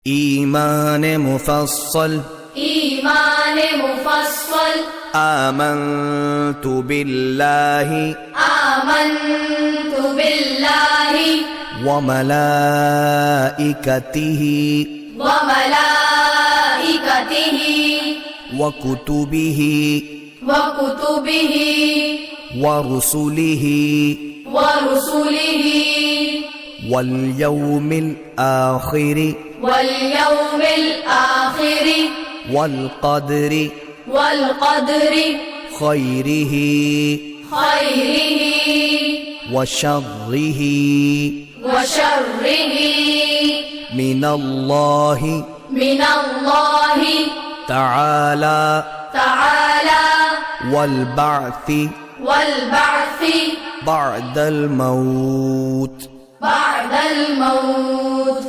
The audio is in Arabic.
إيمان مفصل آمنت بالله وملائكته وكتبه ورسله واليوم الآخر والقدر خيره وشره من الله تعالى والبعث بعد الموت